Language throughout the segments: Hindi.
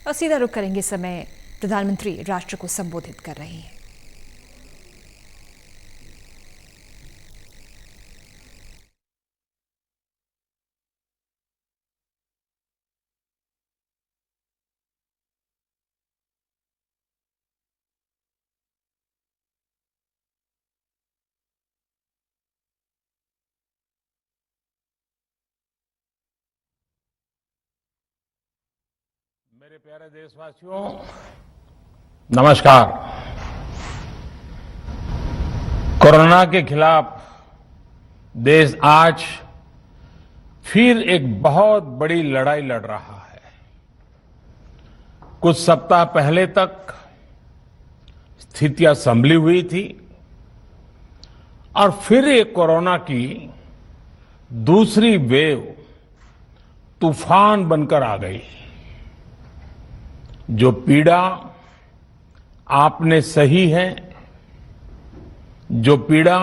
और सीधा रुख करेंगे समय प्रधानमंत्री राष्ट्र को संबोधित कर रहे हैं। मेरे प्यारे देशवासियों, नमस्कार। कोरोना के खिलाफ देश आज फिर एक बहुत बड़ी लड़ाई लड़ रहा है। कुछ सप्ताह पहले तक स्थितियां संभली हुई थी और फिर एक कोरोना की दूसरी वेव तूफान बनकर आ गई। जो पीड़ा आपने सही है, जो पीड़ा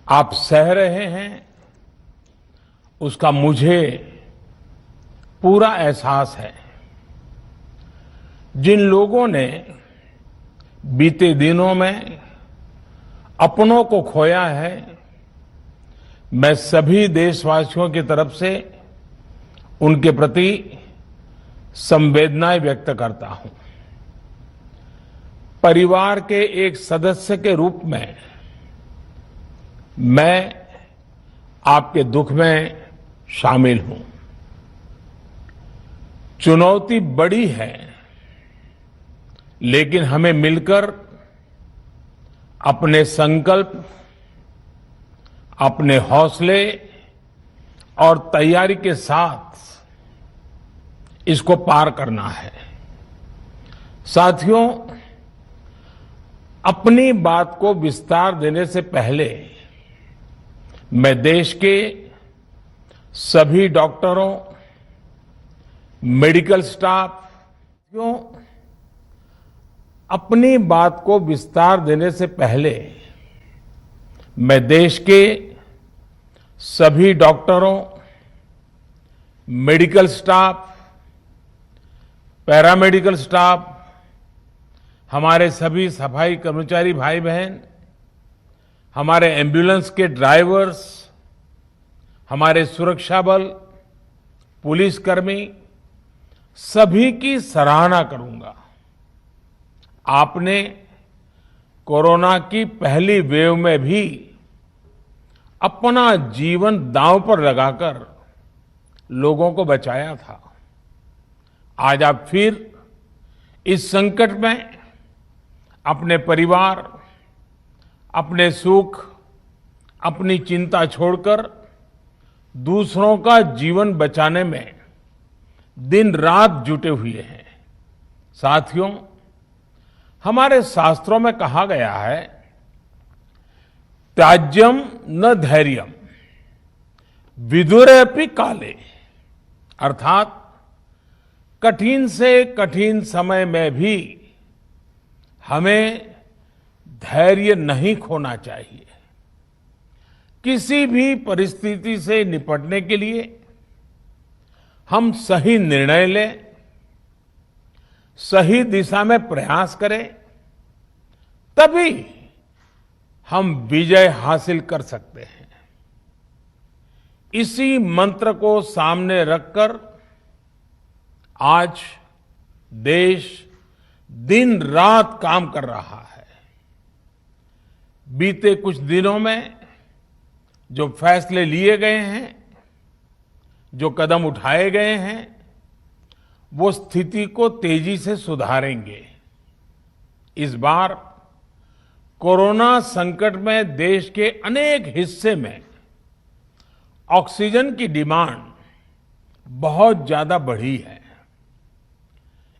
आप सह रहे हैं, उसका मुझे पूरा एहसास है। जिन लोगों ने बीते दिनों में अपनों को खोया है, मैं सभी देशवासियों की तरफ से उनके प्रति संवेदनाएं व्यक्त करता हूं। परिवार के एक सदस्य के रूप में मैं आपके दुख में शामिल हूं। चुनौती बड़ी है, लेकिन हमें मिलकर अपने संकल्प, अपने हौसले और तैयारी के साथ इसको पार करना है। साथियों, अपनी बात को विस्तार देने से पहले मैं देश के सभी डॉक्टरों, मेडिकल स्टाफ, अपनी बात को विस्तार देने से पहले मैं देश के सभी डॉक्टरों, मेडिकल स्टाफ, पैरामेडिकल स्टाफ, हमारे सभी सफाई कर्मचारी भाई बहन, हमारे एम्बुलेंस के ड्राइवर्स, हमारे सुरक्षा बल, पुलिसकर्मी, सभी की सराहना करूंगा। आपने कोरोना की पहली वेव में भी अपना जीवन दांव पर लगाकर लोगों को बचाया था। आज आप फिर इस संकट में अपने परिवार, अपने सुख, अपनी चिंता छोड़कर दूसरों का जीवन बचाने में दिन रात जुटे हुए हैं। साथियों, हमारे शास्त्रों में कहा गया है, त्याज्यम न धैर्यम विदुरेऽपि काले, अर्थात कठिन से कठिन समय में भी हमें धैर्य नहीं खोना चाहिए। किसी भी परिस्थिति से निपटने के लिए हम सही निर्णय लें, सही दिशा में प्रयास करें, तभी हम विजय हासिल कर सकते हैं। इसी मंत्र को सामने रखकर आज देश दिन रात काम कर रहा है। बीते कुछ दिनों में जो फैसले लिए गए हैं, जो कदम उठाए गए हैं, वो स्थिति को तेजी से सुधारेंगे। इस बार कोरोना संकट में देश के अनेक हिस्से में ऑक्सीजन की डिमांड बहुत ज्यादा बढ़ी है।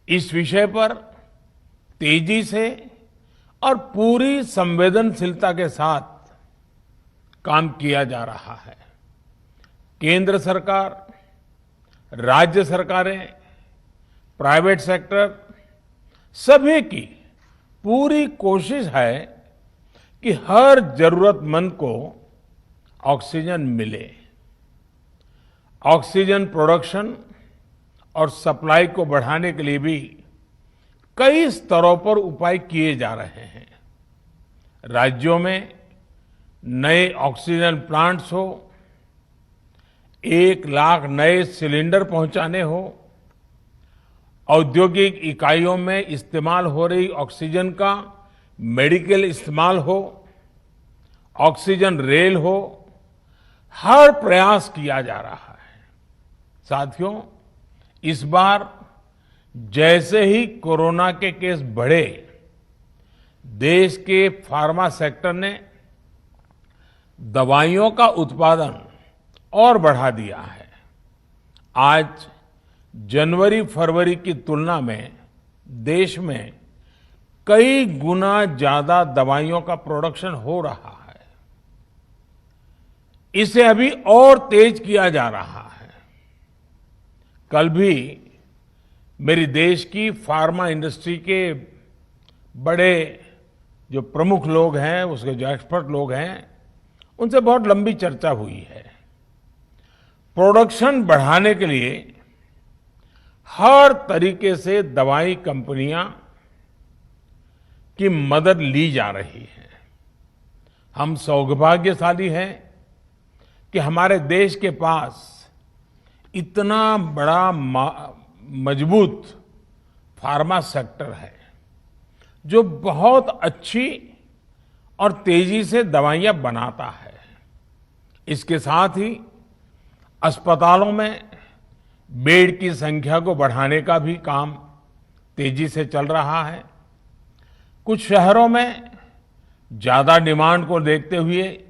इस विषय पर तेजी से और पूरी संवेदनशीलता के साथ काम किया जा रहा है। केंद्र सरकार, राज्य सरकारें, प्राइवेट सेक्टर, सभी की पूरी कोशिश है कि हर जरूरतमंद को ऑक्सीजन मिले। ऑक्सीजन प्रोडक्शन और सप्लाई को बढ़ाने के लिए भी कई स्तरों पर उपाय किए जा रहे हैं। राज्यों में नए ऑक्सीजन प्लांट्स हो, 1 लाख नए सिलेंडर पहुंचाने हो, औद्योगिक इकाइयों में इस्तेमाल हो रही ऑक्सीजन का मेडिकल इस्तेमाल हो, ऑक्सीजन रेल हो, हर प्रयास किया जा रहा है। साथियों, इस बार जैसे ही कोरोना के केस बढ़े, देश के फार्मा सेक्टर ने दवाइयों का उत्पादन और बढ़ा दिया है। आज जनवरी-फरवरी की तुलना में देश में कई गुना ज्यादा दवाइयों का प्रोडक्शन हो रहा है। इसे अभी और तेज किया जा रहा है। कल भी मेरी देश की फार्मा इंडस्ट्री के बड़े जो प्रमुख लोग हैं, उसके जो एक्सपर्ट लोग हैं, उनसे बहुत लंबी चर्चा हुई है। प्रोडक्शन बढ़ाने के लिए हर तरीके से दवाई कंपनियां की मदद ली जा रही है। हम सौभाग्यशाली हैं कि हमारे देश के पास इतना बड़ा मजबूत फार्मा सेक्टर है जो बहुत अच्छी और तेजी से दवाइयां बनाता है। इसके साथ ही अस्पतालों में बेड की संख्या को बढ़ाने का भी काम तेजी से चल रहा है। कुछ शहरों में ज्यादा डिमांड को देखते हुए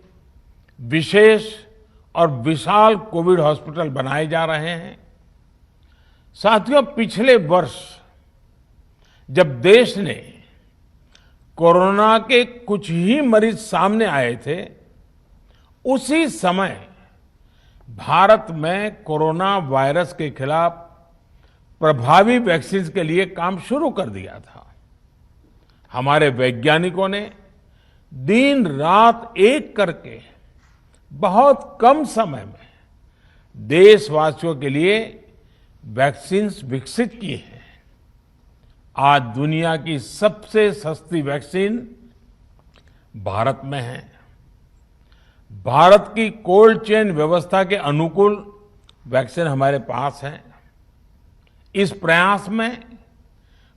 विशेष और विशाल कोविड हॉस्पिटल बनाए जा रहे हैं। साथियों, पिछले वर्ष जब देश ने कोरोना के कुछ ही मरीज सामने आए थे, उसी समय भारत में कोरोना वायरस के खिलाफ प्रभावी वैक्सीन के लिए काम शुरू कर दिया था। हमारे वैज्ञानिकों ने दिन रात एक करके बहुत कम समय में देशवासियों के लिए वैक्सीन विकसित की है। आज दुनिया की सबसे सस्ती वैक्सीन भारत में है। भारत की कोल्ड चेन व्यवस्था के अनुकूल वैक्सीन हमारे पास है। इस प्रयास में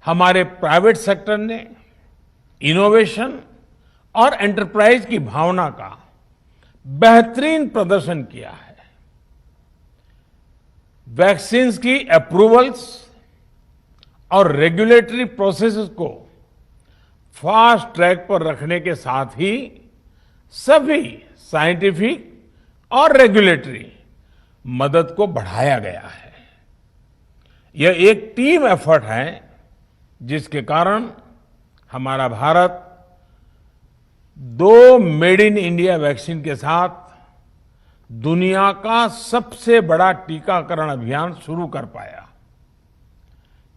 हमारे प्राइवेट सेक्टर ने इनोवेशन और एंटरप्राइज की भावना का बेहतरीन प्रदर्शन किया है। वैक्सीन की अप्रूवल्स और रेगुलेटरी प्रोसेसेस को फास्ट ट्रैक पर रखने के साथ ही सभी साइंटिफिक और रेगुलेटरी मदद को बढ़ाया गया है। यह एक टीम एफर्ट है जिसके कारण हमारा Bharat 2 made in India vaccine के साथ दुनिया का सबसे बड़ा टीकाकरण अभियान शुरू कर पाया।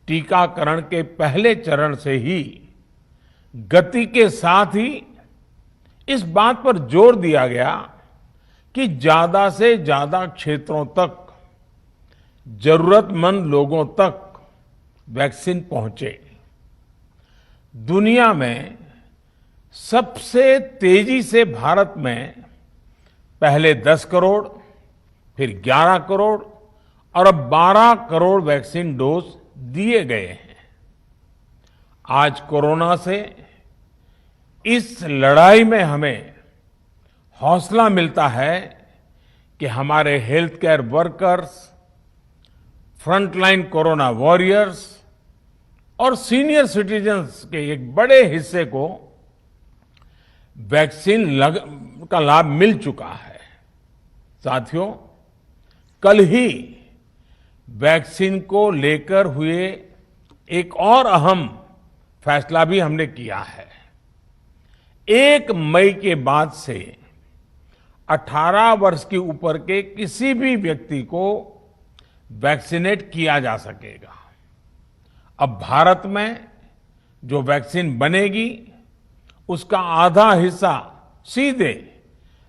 टीकाकरण के पहले चरण से ही गति के साथ ही इस बात पर जोर दिया गया कि ज्यादा से ज्यादा क्षेत्रों तक, जरूरतमंद लोगों तक वैक्सीन पहुंचे। दुनिया में सबसे तेजी से भारत में पहले 10 करोड़, फिर 11 करोड़ और अब 12 करोड़ वैक्सीन डोज दिए गए हैं। आज कोरोना से इस लड़ाई में हमें हौसला मिलता है कि हमारे health care workers, frontline corona warriors और सीनियर सिटीजन्स के एक बड़े हिस्से को वैक्सीन का लाभ मिल चुका है। साथियों, कल ही वैक्सीन को लेकर हुए एक और अहम फैसला भी हमने किया है। 1 मई के बाद से 18 वर्ष के ऊपर के किसी भी व्यक्ति को वैक्सीनेट किया जा सकेगा। अब भारत में जो वैक्सीन बनेगी उसका आधा हिस्सा सीधे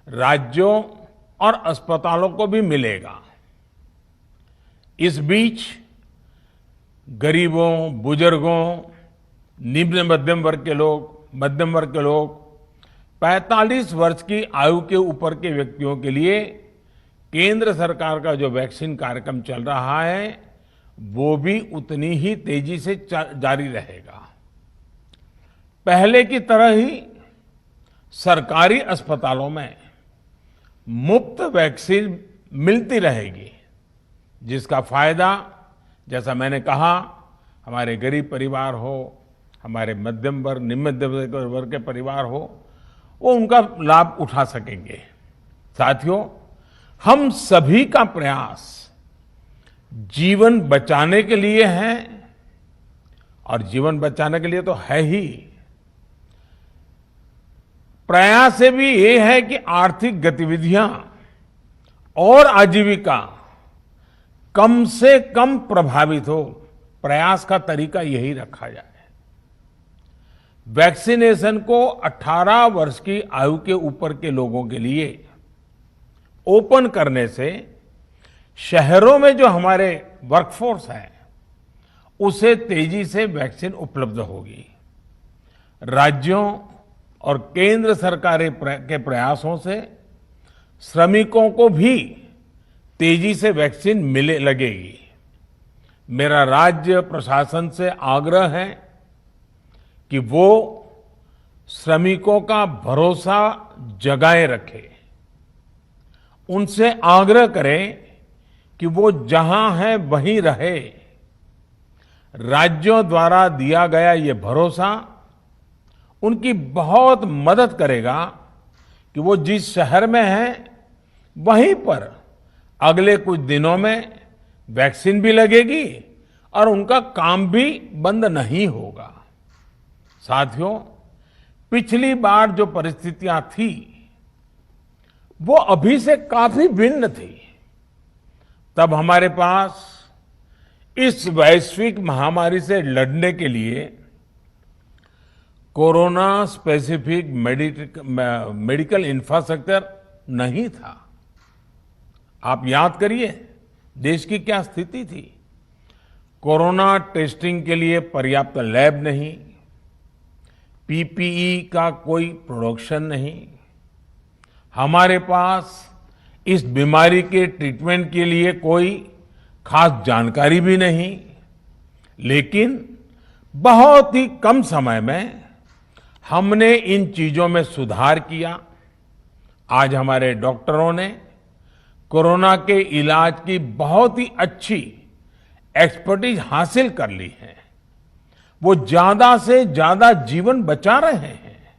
राज्यों और अस्पतालों को भी मिलेगा। इस बीच गरीबों, बुजुर्गों, निम्न मध्यम वर्ग के लोग, 45 वर्ष की आयु के ऊपर के व्यक्तियों के लिए केंद्र सरकार का जो वैक्सीन कार्यक्रम चल रहा है, वो भी उतनी ही तेजी से जारी रहेगा। पहले की तरह ही सरकारी अस्पतालों में मुफ्त वैक्सीन मिलती रहेगी, जिसका फायदा, जैसा मैंने कहा, हमारे गरीब परिवार हो, हमारे मध्यम वर्ग, निम्न मध्यम वर्ग के परिवार हो, वो उनका लाभ उठा सकेंगे। साथियों, हम सभी का प्रयास जीवन बचाने के लिए है, और जीवन बचाने के लिए तो है ही, प्रयास से भी ये है कि आर्थिक गतिविधियां और आजीविका कम से कम प्रभावित हो। प्रयास का तरीका यही रखा जाए। वैक्सीनेशन को 18 वर्ष की आयु के ऊपर के लोगों के लिए ओपन करने से शहरों में जो हमारे वर्कफोर्स है, उसे तेजी से वैक्सीन उपलब्ध होगी। राज्यों और केंद्र सरकार के प्रयासों से श्रमिकों को भी तेजी से वैक्सीन मिले लगेगी। मेरा राज्य प्रशासन से आग्रह है कि वो श्रमिकों का भरोसा जगाए रखे। उनसे आग्रह करें कि वो जहां है वहीं रहे। राज्यों द्वारा दिया गया ये भरोसा उनकी बहुत मदद करेगा कि वो जिस शहर में हैं, वहीं पर अगले कुछ दिनों में वैक्सीन भी लगेगी और उनका काम भी बंद नहीं होगा। साथियों, पिछली बार जो परिस्थितियां थी, वो अभी से काफी भिन्न थी। तब हमारे पास इस वैश्विक महामारी से लड़ने के लिए कोरोना स्पेसिफिक मेडिकल इंफ्रास्ट्रक्चर नहीं था। आप याद करिए, देश की क्या स्थिति थी। कोरोना टेस्टिंग के लिए पर्याप्त लैब नहीं, पीपीई का कोई प्रोडक्शन नहीं, हमारे पास इस बीमारी के ट्रीटमेंट के लिए कोई खास जानकारी भी नहीं। लेकिन बहुत ही कम समय में हमने इन चीजों में सुधार किया। आज हमारे डॉक्टरों ने कोरोना के इलाज की बहुत ही अच्छी एक्सपर्टीज हासिल कर ली है। वो ज्यादा से ज्यादा जीवन बचा रहे हैं।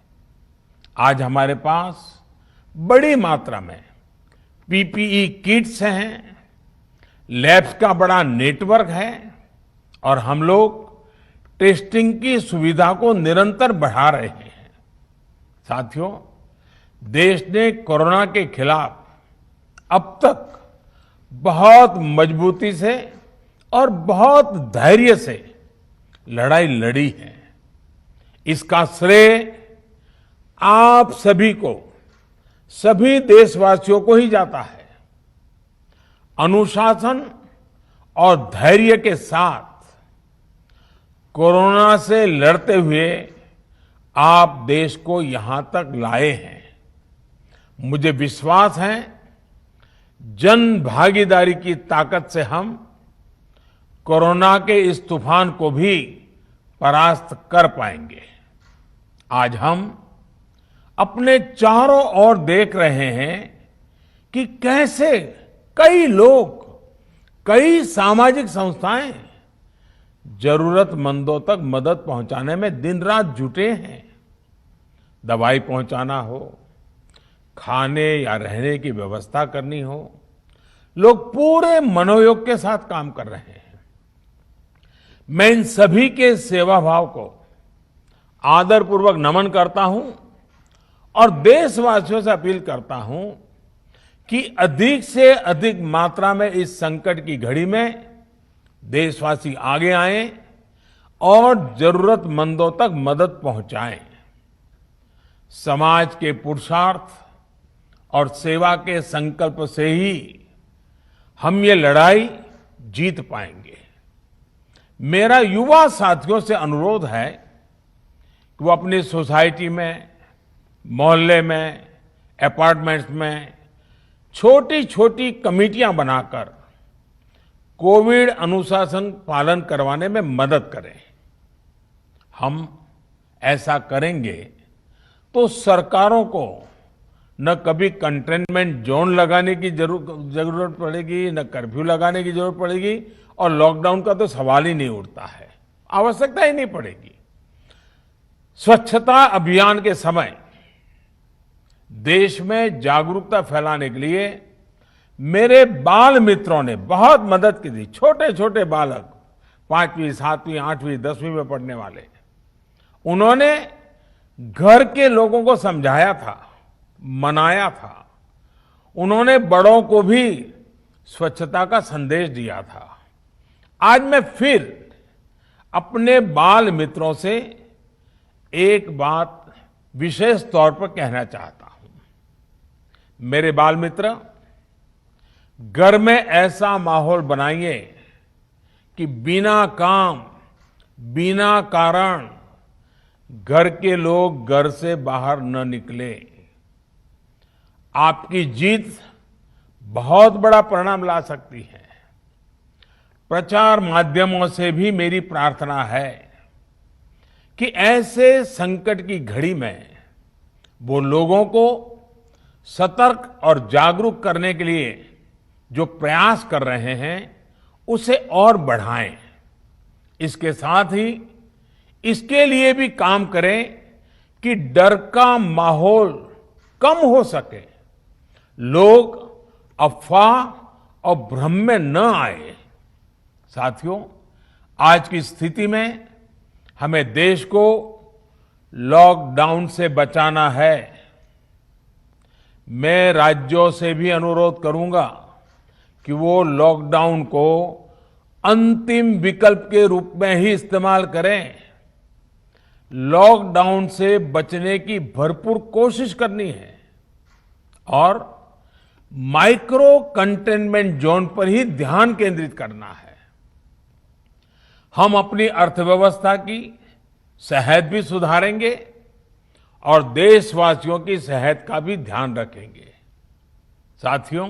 आज हमारे पास बड़ी मात्रा में पीपीई किट्स हैं, लैब्स का बड़ा नेटवर्क है, और हम लोग टेस्टिंग की सुविधा को निरंतर बढ़ा रहे हैं। साथियों, देश ने कोरोना के खिलाफ अब तक बहुत मजबूती से और बहुत धैर्य से लड़ाई लड़ी है। इसका श्रेय आप सभी को, सभी देशवासियों को ही जाता है। अनुशासन और धैर्य के साथ कोरोना से लड़ते हुए आप देश को यहां तक लाए हैं। मुझे विश्वास है, जन भागीदारी की ताकत से हम कोरोना के इस तूफान को भी परास्त कर पाएंगे। आज हम अपने चारों ओर देख रहे हैं कि कैसे कई लोग, कई सामाजिक संस्थाएं जरूरतमंदों तक मदद पहुंचाने में दिन रात जुटे हैं। दवाई पहुंचाना हो, खाने या रहने की व्यवस्था करनी हो, लोग पूरे मनोयोग के साथ काम कर रहे हैं। मैं इन सभी के सेवा भाव को आदरपूर्वक नमन करता हूं और देशवासियों से अपील करता हूं कि अधिक से अधिक मात्रा में इस संकट की घड़ी में देशवासी आगे आएं और जरूरतमंदों तक मदद पहुंचाएं। समाज के पुरुषार्थ और सेवा के संकल्प से ही हम ये लड़ाई जीत पाएंगे। मेरा युवा साथियों से अनुरोध है कि वो अपनी सोसाइटी में, मोहल्ले में, अपार्टमेंट्स में छोटी छोटी कमेटियां बनाकर कोविड अनुशासन पालन करवाने में मदद करें। हम ऐसा करेंगे तो सरकारों को न कभी कंटेनमेंट जोन लगाने की जरूरत पड़ेगी, न कर्फ्यू लगाने की जरूरत पड़ेगी, और लॉकडाउन का तो सवाल ही नहीं उठता है, आवश्यकता ही नहीं पड़ेगी। स्वच्छता अभियान के समय देश में जागरूकता फैलाने के लिए मेरे बाल मित्रों ने बहुत मदद की थी। छोटे छोटे बालक, 5वीं, 7वीं, 8वीं, 10वीं में पढ़ने वाले, उन्होंने घर के लोगों को समझाया था, मनाया था। उन्होंने बड़ों को भी स्वच्छता का संदेश दिया था। आज मैं फिर अपने बाल मित्रों से एक बात विशेष तौर पर कहना चाहता हूं। मेरे बाल मित्र, घर में ऐसा माहौल बनाइए कि बिना काम, बिना कारण घर के लोग घर से बाहर न निकले। आपकी जीत बहुत बड़ा परिणाम ला सकती है। प्रचार माध्यमों से भी मेरी प्रार्थना है कि ऐसे संकट की घड़ी में वो लोगों को सतर्क और जागरूक करने के लिए जो प्रयास कर रहे हैं उसे और बढ़ाएं। इसके साथ ही इसके लिए भी काम करें कि डर का माहौल कम हो सके, लोग अफवाह और भ्रम में न आए। साथियों, आज की स्थिति में हमें देश को लॉकडाउन से बचाना है। मैं राज्यों से भी अनुरोध करूंगा कि वो लॉकडाउन को अंतिम विकल्प के रूप में ही इस्तेमाल करें। लॉकडाउन से बचने की भरपूर कोशिश करनी है और माइक्रो कंटेनमेंट जोन पर ही ध्यान केंद्रित करना है। हम अपनी अर्थव्यवस्था की सेहत भी सुधारेंगे और देशवासियों की सेहत का भी ध्यान रखेंगे। साथियों,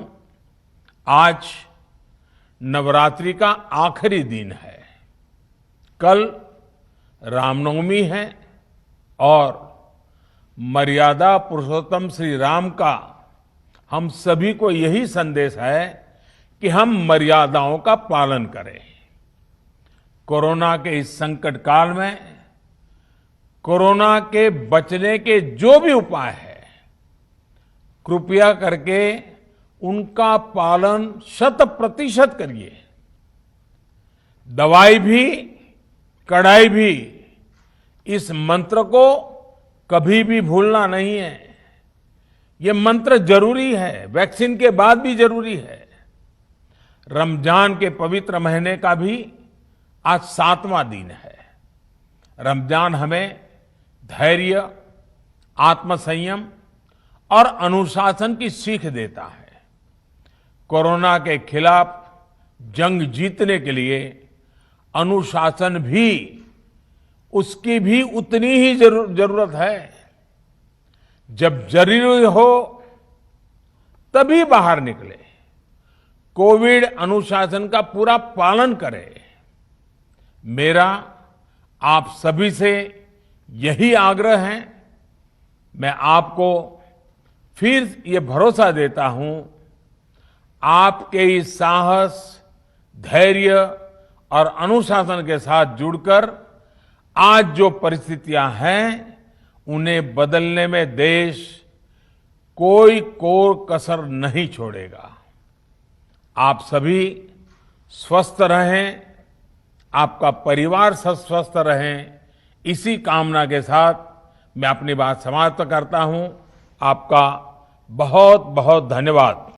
आज नवरात्रि का आखिरी दिन है। कल रामनवमी है और मर्यादा पुरुषोत्तम श्री राम का हम सभी को यही संदेश है कि हम मर्यादाओं का पालन करें। कोरोना के इस संकट काल में कोरोना के बचने के जो भी उपाय है, कृपया करके उनका पालन 100% करिए। दवाई भी, कड़ाई भी, इस मंत्र को कभी भी भूलना नहीं है। ये मंत्र जरूरी है, वैक्सीन के बाद भी जरूरी है। रमजान के पवित्र महीने का भी आज 7वां दिन है। रमजान हमें धैर्य, आत्मसंयम और अनुशासन की सीख देता है। कोरोना के खिलाफ जंग जीतने के लिए अनुशासन भी, उसकी भी उतनी ही जरूरत है। जब जरूरी हो तभी बाहर निकले। कोविड अनुशासन का पूरा पालन करें। मेरा आप सभी से यही आग्रह है। मैं आपको फिर ये भरोसा देता हूं, आपके इस साहस, धैर्य और अनुशासन के साथ जुड़कर आज जो परिस्थितियां हैं उन्हें बदलने में देश कोई कोर कसर नहीं छोड़ेगा। आप सभी स्वस्थ रहें, आपका परिवार स्वस्थ रहे, इसी कामना के साथ मैं अपनी बात समाप्त करता हूं। आपका बहुत बहुत धन्यवाद।